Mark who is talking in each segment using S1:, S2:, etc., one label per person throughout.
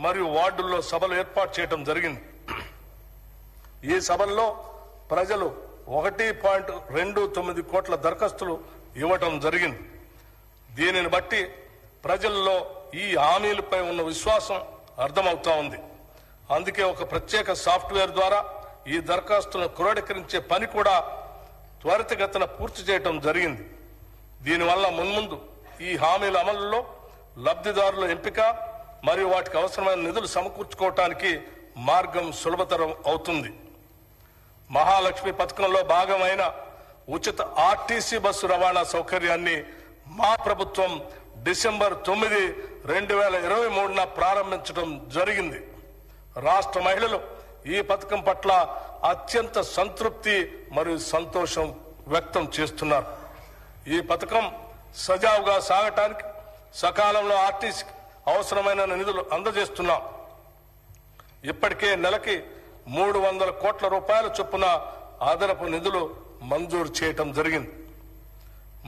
S1: మరియు వార్డుల్లో సభలు ఏర్పాటు చేయడం జరిగింది. ఈ సభల్లో ప్రజలు 1.29 కోట్ల దరఖాస్తులు ఇవ్వటం జరిగింది. దీనిని బట్టి ప్రజల్లో ఈ హామీలపై ఉన్న విశ్వాసం అర్థమవుతా ఉంది. అందుకే ఒక ప్రత్యేక సాఫ్ట్వేర్ ద్వారా ఈ దరఖాస్తులను క్రోడీకరించే పని కూడా త్వరితగతిన పూర్తి చేయడం జరిగింది. దీనివల్ల మున్ముందు ఈ హామీల అమలులో లబ్ధిదారుల ఎంపిక మరియు వాటికి అవసరమైన నిధులు సమకూర్చుకోవటానికి మార్గం సులభతరం అవుతుంది. మహాలక్ష్మి పథకంలో భాగమైన ఉచిత ఆర్టీసీ బస్సు రవాణా సౌకర్యాన్ని మా ప్రభుత్వం డిసెంబర్ 9, 2023న ప్రారంభించడం జరిగింది. రాష్ట్ర మహిళలు ఈ పథకం పట్ల అత్యంత సంతృప్తి మరియు సంతోషం వ్యక్తం చేస్తున్నారు. ఈ పథకం సజావుగా సాగటానికి సకాలంలో ఆర్టీసీకి అవసరమైన నిధులు అందజేస్తున్నాం. ఇప్పటికే నెలకి 300 కోట్ల రూపాయల చొప్పున అదనపు నిధులు మంజూరు చేయటం జరిగింది.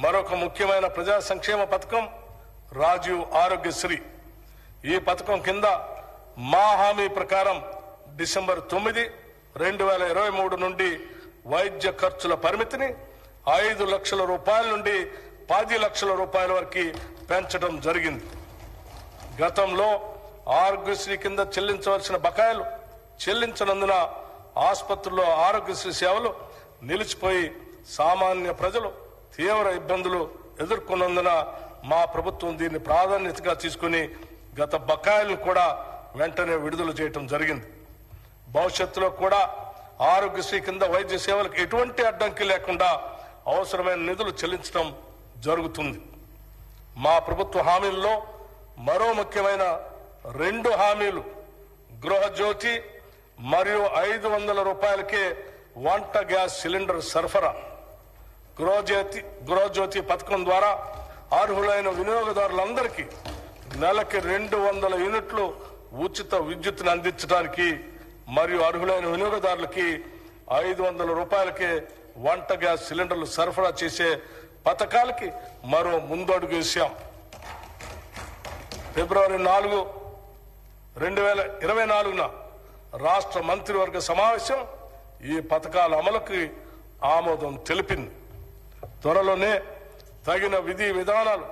S1: మరొక ముఖ్యమైన ప్రజా సంక్షేమ పథకం రాజీవ్ ఆరోగ్యశ్రీ. ఈ పథకం కింద మా హామీ ప్రకారం డిసెంబర్ 9, 2023 నుండి వైద్య ఖర్చుల పరిమితిని 5 లక్షల రూపాయల నుండి 10 లక్షల రూపాయల వరకు పెంచడం జరిగింది. గతంలో ఆరోగ్యశ్రీ కింద చెల్లించవలసిన బకాయిలు చెల్లించనందున ఆసుపత్రుల్లో ఆరోగ్యశ్రీ సేవలు నిలిచిపోయి సామాన్య ప్రజలు తీవ్ర ఇబ్బందులు ఎదుర్కొన్నందున మా ప్రభుత్వం దీన్ని ప్రాధాన్యతగా తీసుకుని గత బకాయిలను కూడా వెంటనే విడుదల చేయడం జరిగింది. భవిష్యత్తులో కూడా ఆరోగ్యశ్రీ కింద వైద్య సేవలకు ఎటువంటి అడ్డంకి లేకుండా అవసరమైన నిధులు చెల్లించడం జరుగుతుంది. మా ప్రభుత్వ హామీల్లో మరో ముఖ్యమైన 2 హామీలు గృహజ్యోతి మరియు 500 రూపాయలకే వంట గ్యాస్ సిలిండర్ సరఫరా. గృహజ్యోతి పథకం ద్వారా అర్హులైన వినియోగదారులందరికీ నెలకి 200 యూనిట్లు ఉచిత విద్యుత్తును అందించడానికి మరియు అర్హులైన వినియోగదారులకి 500 రూపాయలకే వంట గ్యాస్ సిలిండర్లు సరఫరా చేసే పథకాలకి మరో ముందడుగు వేశాం. ఫిబ్రవరి 4, 2024న రాష్ట్ర మంత్రివర్గ సమావేశం ఈ పథకాల అమలుకి ఆమోదం తెలిపింది. త్వరలోనే తగిన విధి విధానాలు